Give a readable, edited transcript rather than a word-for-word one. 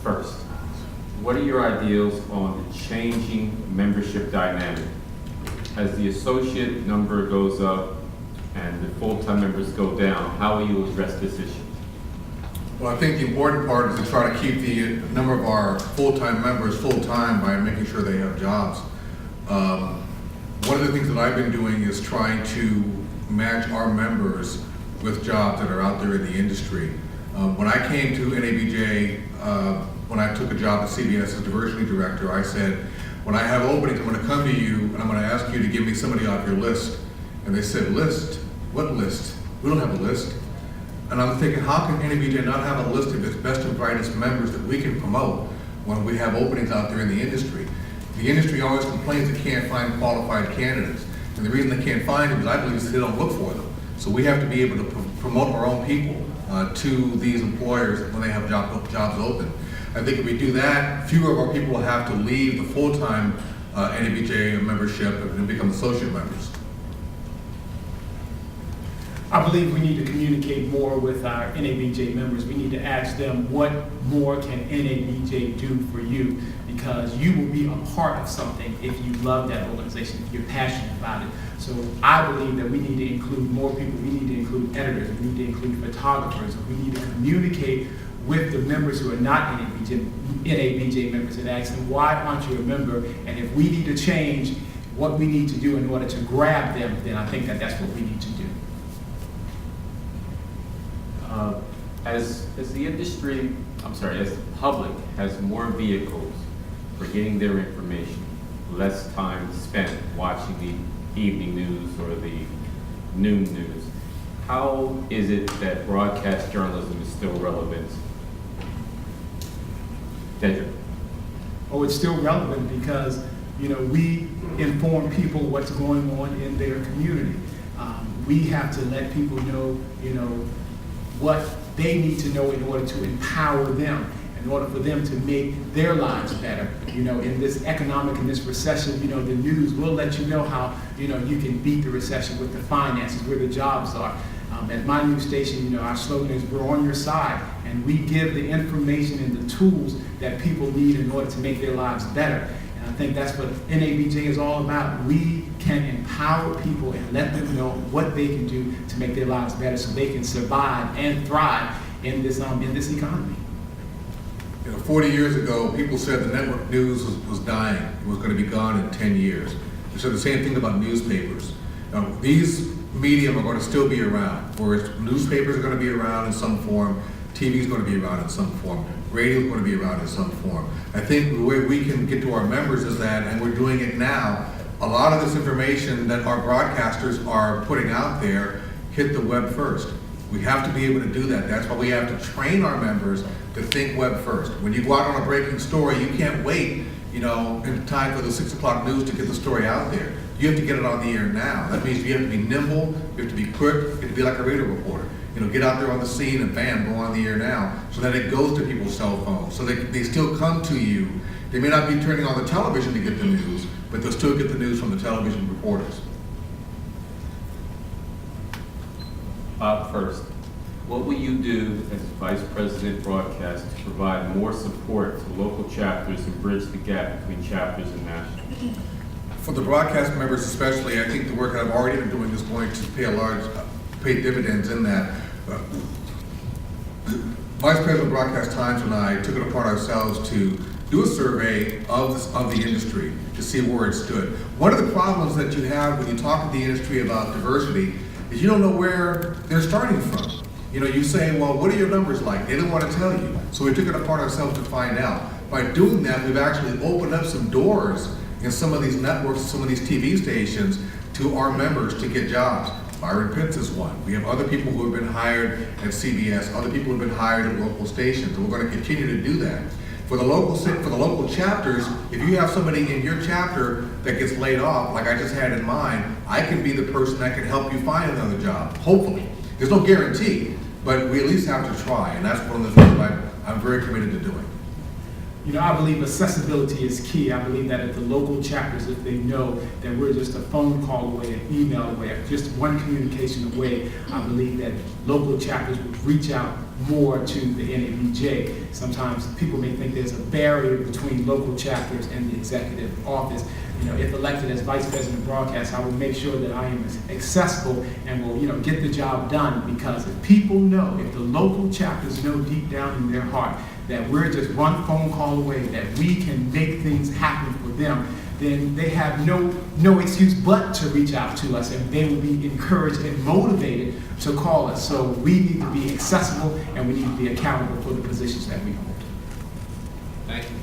First, what are your ideals on the changing membership dynamic? As the associate number goes up and the full-time members go down, how will you address this issue? Well, I think the important part is to try to keep the number of our full-time members full-time by making sure they have jobs. One of the things that I've been doing is trying to match our members with jobs that are out there in the industry. When I came to NABJ, when I took a job at CBS as diversity director, I said, when I have openings, I'm going to come to you and I'm going to ask you to give me somebody off your list. And they said, list? What list? We don't have a list. And I'm thinking, how can NABJ not have a list of its best and brightest members that we can promote when we have openings out there in the industry? The industry always complains it can't find qualified candidates. And the reason they can't find them is I believe is they don't look for them. So we have to be able to promote our own people to these employers when they have jobs open. I think if we do that, fewer of our people will have to leave the full-time NABJ membership and become associate members. I believe we need to communicate more with our NABJ members. We need to ask them, what more can NABJ do for you? Because you will be a part of something if you love that organization, if you're passionate about it. So I believe that we need to include more people. We need to include editors. We need to include photographers. We need to communicate with the members who are not NABJ members and ask them, why aren't you a member? And if we need to change what we need to do in order to grab them, then I think that that's what we need to do. As the industry, as the public has more vehicles for getting their information, less time spent watching the evening news or the noon news, how is it that broadcast journalism is still relevant? Dedrick. Oh, it's still relevant because, we inform people what's going on in their community. We have to let people know, what they need to know in order to empower them, in order for them to make their lives better. In this economic, in this recession, the news will let you know how, you can beat the recession with the finances, where the jobs are. At my news station, our slogan is, we're on your side, and we give the information and the tools that people need in order to make their lives better. And I think that's what NABJ is all about. We can empower people and let them know what they can do to make their lives better so they can survive and thrive in this economy. 40 years ago, people said the network news was dying. It was going to be gone in 10 years. They said the same thing about newspapers. These medium are going to still be around, whereas newspapers are going to be around in some form, TV is going to be around in some form, radio is going to be around in some form. I think the way we can get to our members is that, and we're doing it now, a lot of this information that our broadcasters are putting out there hit the web first. We have to be able to do that. That's why we have to train our members to think web first. When you go out on a breaking story, you can't wait, in time for the 6 o'clock news to get the story out there. You have to get it on the air now. That means you have to be nimble, you have to be quick, you have to be like a radio reporter. Get out there on the scene and bam, go on the air now, so that it goes to people's cell phones, so they still come to you. They may not be turning on the television to get the news, but they'll still get the news from the television reporters. First, what will you do as Vice President Broadcast to provide more support to local chapters and bridge the gap between chapters and national? For the broadcast members especially, I think the work that I've already been doing is going to pay dividends in that. Vice President of Broadcast Times and I took it upon ourselves to do a survey of the industry to see where it stood. One of the problems that you have when you talk to the industry about diversity is you don't know where they're starting from. You say, well, what are your numbers like? They didn't want to tell you. So we took it upon ourselves to find out. By doing that, we've actually opened up some doors in some of these networks, some of these TV stations, to our members to get jobs. Byron Pitts is one. We have other people who have been hired at CBS, other people who have been hired at local stations, and we're going to continue to do that. For the local chapters, if you have somebody in your chapter that gets laid off, like I just had in mine, I can be the person that can help you find another job, hopefully. There's no guarantee, but we at least have to try, and that's one of the things I'm very committed to doing. I believe accessibility is key. I believe that if the local chapters, if they know that we're just a phone call away, an email away, just one communication away, I believe that local chapters would reach out more to the NABJ. Sometimes people may think there's a barrier between local chapters and the executive office. If elected as Vice President of Broadcast, I will make sure that I am accessible and will, get the job done, because if people know, if the local chapters know deep down in their heart that we're just one phone call away, that we can make things happen for them, then they have no excuse but to reach out to us, and they will be encouraged and motivated to call us. So we need to be accessible, and we need to be accountable for the positions that we hold. Thank you.